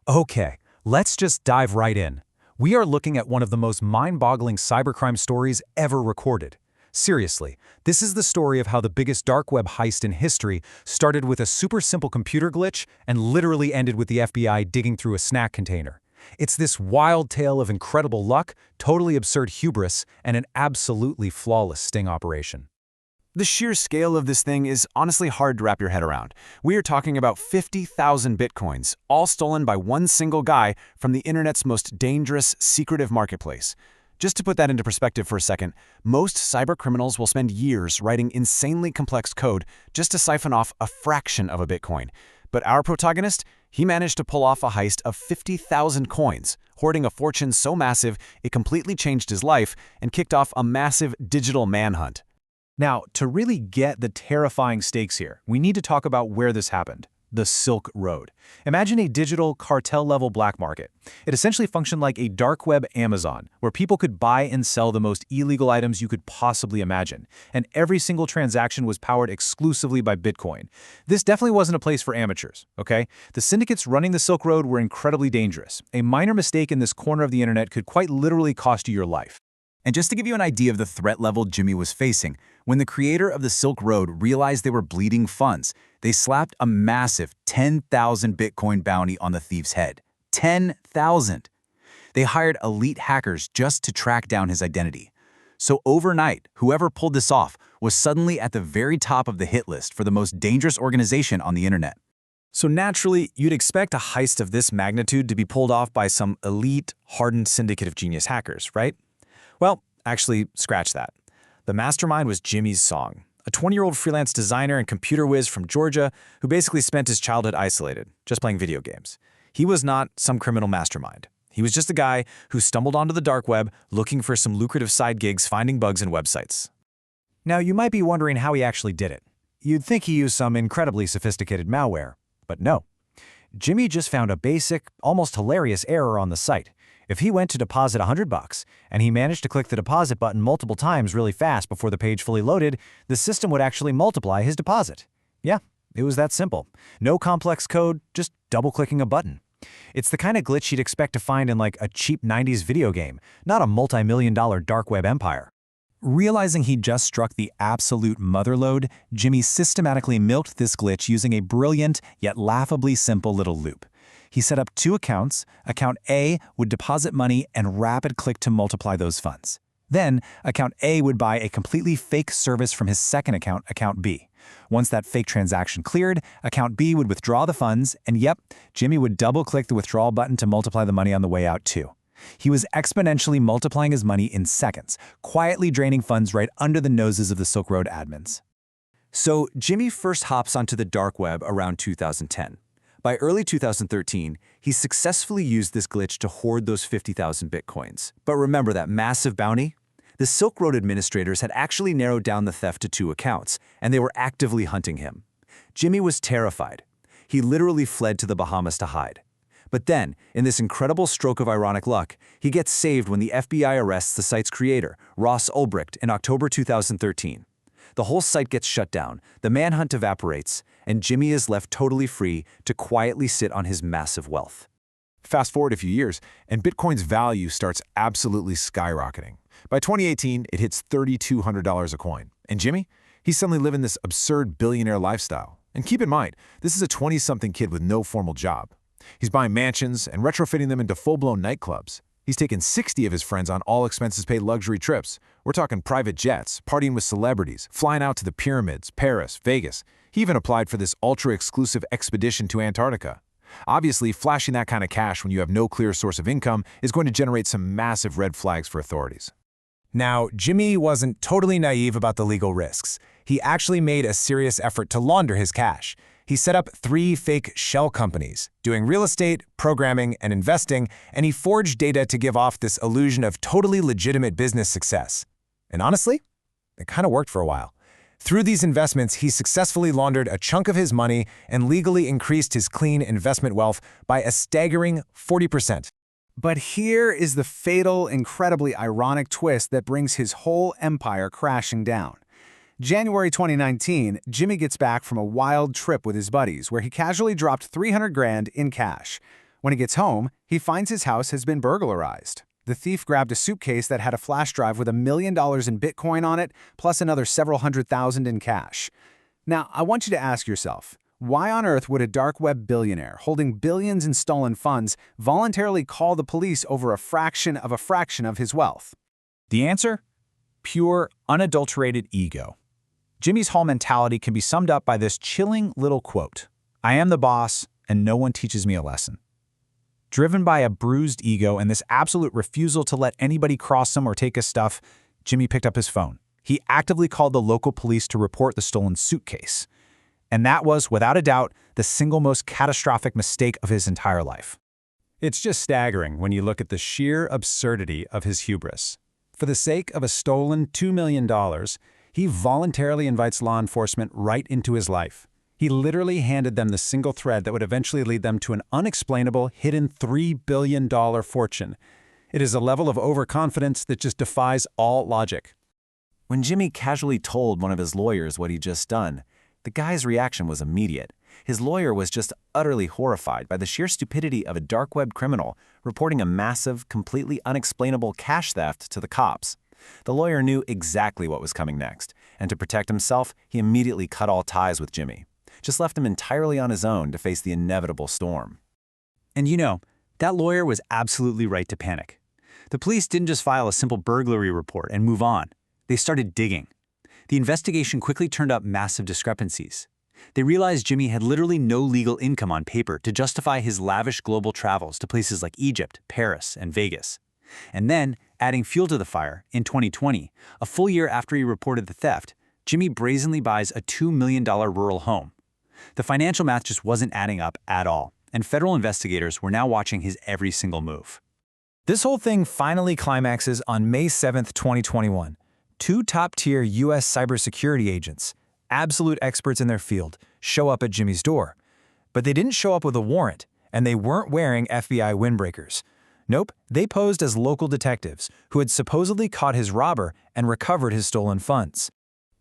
Okay, let's just dive right in. We are looking at one of the most mind-boggling cybercrime stories ever recorded. Seriously, this is the story of how the biggest dark web heist in history started with a super simple computer glitch and literally ended with the FBI digging through a snack container. It's this wild tale of incredible luck, totally absurd hubris, and an absolutely flawless sting operation. The sheer scale of this thing is honestly hard to wrap your head around. We are talking about 50,000 bitcoins, all stolen by one single guy from the internet's most dangerous, secretive marketplace. Just to put that into perspective for a second, most cybercriminals will spend years writing insanely complex code just to siphon off a fraction of a bitcoin. But our protagonist, he managed to pull off a heist of 50,000 coins, hoarding a fortune so massive it completely changed his life and kicked off a massive digital manhunt. Now, to really get the terrifying stakes here, we need to talk about where this happened. The Silk Road. Imagine a digital cartel-level black market. It essentially functioned like a dark web Amazon, where people could buy and sell the most illegal items you could possibly imagine, and every single transaction was powered exclusively by Bitcoin. This definitely wasn't a place for amateurs, okay? The syndicates running the Silk Road were incredibly dangerous. A minor mistake in this corner of the internet could quite literally cost you your life. And just to give you an idea of the threat level Jimmy was facing, when the creator of the Silk Road realized they were bleeding funds, they slapped a massive 10,000 Bitcoin bounty on the thief's head. 10,000! They hired elite hackers just to track down his identity. So overnight, whoever pulled this off was suddenly at the very top of the hit list for the most dangerous organization on the internet. So naturally, you'd expect a heist of this magnitude to be pulled off by some elite, hardened syndicate of genius hackers, right? Well, actually, scratch that. The mastermind was Jimmy Zhong, a 20-year-old freelance designer and computer whiz from Georgia who basically spent his childhood isolated, just playing video games. He was not some criminal mastermind. He was just a guy who stumbled onto the dark web looking for some lucrative side gigs finding bugs in websites. Now, you might be wondering how he actually did it. You'd think he used some incredibly sophisticated malware, but no. Jimmy just found a basic, almost hilarious error on the site. If he went to deposit $100 and he managed to click the deposit button multiple times really fast before the page fully loaded, the system would actually multiply his deposit. Yeah, it was that simple. No complex code, just double-clicking a button. It's the kind of glitch you'd expect to find in like a cheap 90s video game, not a multi-million-dollar dark web empire. Realizing he just struck the absolute motherlode, Jimmy systematically milked this glitch using a brilliant yet laughably simple little loop. He set up two accounts. Account A would deposit money and rapid click to multiply those funds. Then, account A would buy a completely fake service from his second account, account B. Once that fake transaction cleared, account B would withdraw the funds, and yep, Jimmy would double-click the withdrawal button to multiply the money on the way out too. He was exponentially multiplying his money in seconds, quietly draining funds right under the noses of the Silk Road admins. So, Jimmy first hops onto the dark web around 2010. By early 2013, he successfully used this glitch to hoard those 50,000 bitcoins. But remember that massive bounty? The Silk Road administrators had actually narrowed down the theft to two accounts, and they were actively hunting him. Jimmy was terrified. He literally fled to the Bahamas to hide. But then, in this incredible stroke of ironic luck, he gets saved when the FBI arrests the site's creator, Ross Ulbricht, in October 2013. The whole site gets shut down, the manhunt evaporates, and Jimmy is left totally free to quietly sit on his massive wealth. Fast forward a few years, and Bitcoin's value starts absolutely skyrocketing. By 2018, it hits $3,200 a coin. And Jimmy? He's suddenly living this absurd billionaire lifestyle. And keep in mind, this is a 20-something kid with no formal job. He's buying mansions and retrofitting them into full-blown nightclubs. He's taken 60 of his friends on all-expenses-paid luxury trips. We're talking private jets, partying with celebrities, flying out to the pyramids, Paris, Vegas. He even applied for this ultra-exclusive expedition to Antarctica. Obviously, flashing that kind of cash when you have no clear source of income is going to generate some massive red flags for authorities. Now, Jimmy wasn't totally naive about the legal risks. He actually made a serious effort to launder his cash. He set up 3 fake shell companies, doing real estate, programming, and investing, and he forged data to give off this illusion of totally legitimate business success. And honestly, it kind of worked for a while. Through these investments, he successfully laundered a chunk of his money and legally increased his clean investment wealth by a staggering 40%. But here is the fatal, incredibly ironic twist that brings his whole empire crashing down. January 2019, Jimmy gets back from a wild trip with his buddies where he casually dropped 300 grand in cash. When he gets home, he finds his house has been burglarized. The thief grabbed a suitcase that had a flash drive with $1 million in Bitcoin on it, plus another several $100,000 in cash. Now, I want you to ask yourself, why on earth would a dark web billionaire holding billions in stolen funds voluntarily call the police over a fraction of his wealth? The answer? Pure, unadulterated ego. Jimmy's whole mentality can be summed up by this chilling little quote: "I am the boss, and no one teaches me a lesson." Driven by a bruised ego and this absolute refusal to let anybody cross him or take his stuff, Jimmy picked up his phone. He actively called the local police to report the stolen suitcase. And that was, without a doubt, the single most catastrophic mistake of his entire life. It's just staggering when you look at the sheer absurdity of his hubris. For the sake of a stolen $2 million, he voluntarily invites law enforcement right into his life. He literally handed them the single thread that would eventually lead them to an unexplainable, hidden $3 billion fortune. It is a level of overconfidence that just defies all logic. When Jimmy casually told one of his lawyers what he'd just done, the guy's reaction was immediate. His lawyer was just utterly horrified by the sheer stupidity of a dark web criminal reporting a massive, completely unexplainable cash theft to the cops. The lawyer knew exactly what was coming next, and to protect himself, he immediately cut all ties with Jimmy. Just left him entirely on his own to face the inevitable storm. And you know, that lawyer was absolutely right to panic. The police didn't just file a simple burglary report and move on. They started digging. The investigation quickly turned up massive discrepancies. They realized Jimmy had literally no legal income on paper to justify his lavish global travels to places like Egypt, Paris, and Vegas. And then, adding fuel to the fire, in 2020, a full year after he reported the theft, Jimmy brazenly buys a $2 million rural home. The financial math just wasn't adding up at all, and federal investigators were now watching his every single move. This whole thing finally climaxes on May 7, 2021. Two top-tier U.S. cybersecurity agents, absolute experts in their field, show up at Jimmy's door. But they didn't show up with a warrant, and they weren't wearing FBI windbreakers. Nope, they posed as local detectives who had supposedly caught his robber and recovered his stolen funds.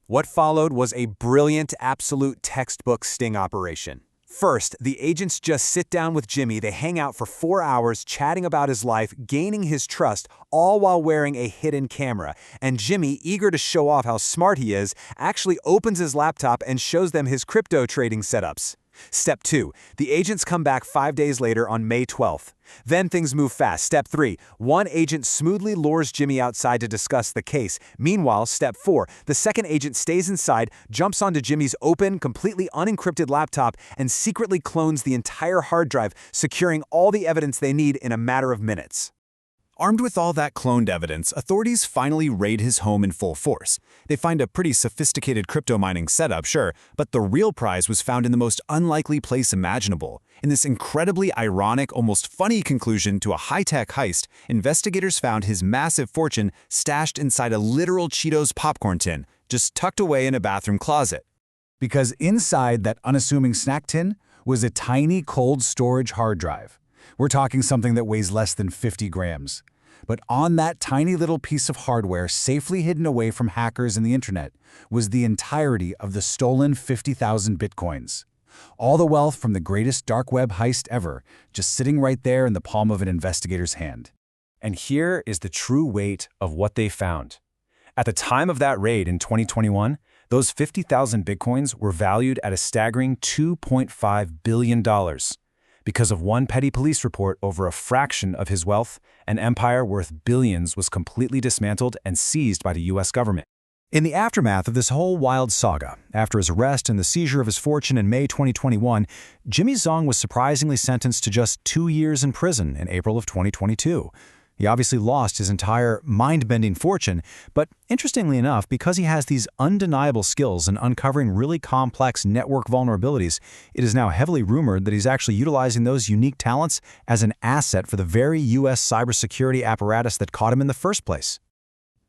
What followed was a brilliant, absolute textbook sting operation. First, the agents just sit down with Jimmy. They hang out for 4 hours, chatting about his life, gaining his trust, all while wearing a hidden camera. And Jimmy, eager to show off how smart he is, actually opens his laptop and shows them his crypto trading setups. Step 2. The agents come back 5 days later on May 12th. Then things move fast. Step 3. One agent smoothly lures Jimmy outside to discuss the case. Meanwhile, Step 4. The second agent stays inside, jumps onto Jimmy's open, completely unencrypted laptop, and secretly clones the entire hard drive, securing all the evidence they need in a matter of minutes. Armed with all that cloned evidence, authorities finally raid his home in full force. They find a pretty sophisticated crypto mining setup, sure, but the real prize was found in the most unlikely place imaginable. In this incredibly ironic, almost funny conclusion to a high-tech heist, investigators found his massive fortune stashed inside a literal Cheetos popcorn tin, just tucked away in a bathroom closet. Because inside that unassuming snack tin was a tiny cold storage hard drive. We're talking something that weighs less than 50 grams. But on that tiny little piece of hardware safely hidden away from hackers and the internet was the entirety of the stolen 50,000 bitcoins. All the wealth from the greatest dark web heist ever, just sitting right there in the palm of an investigator's hand. And here is the true weight of what they found. At the time of that raid in 2021, those 50,000 bitcoins were valued at a staggering $2.5 billion. Because of one petty police report over a fraction of his wealth, an empire worth billions was completely dismantled and seized by the U.S. government. In the aftermath of this whole wild saga, after his arrest and the seizure of his fortune in May 2021, Jimmy Zhong was surprisingly sentenced to just 2 years in prison in April of 2022. He obviously lost his entire mind-bending fortune, but interestingly enough, because he has these undeniable skills in uncovering really complex network vulnerabilities, it is now heavily rumored that he's actually utilizing those unique talents as an asset for the very U.S. cybersecurity apparatus that caught him in the first place.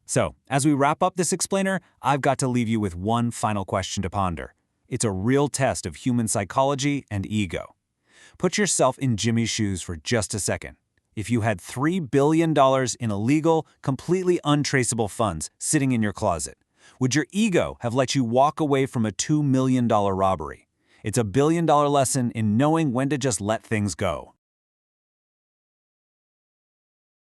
So, as we wrap up this explainer, I've got to leave you with one final question to ponder. It's a real test of human psychology and ego. Put yourself in Jimmy's shoes for just a second. If you had $3 billion in illegal, completely untraceable funds sitting in your closet, would your ego have let you walk away from a $2 million robbery? It's a billion-dollar lesson in knowing when to just let things go.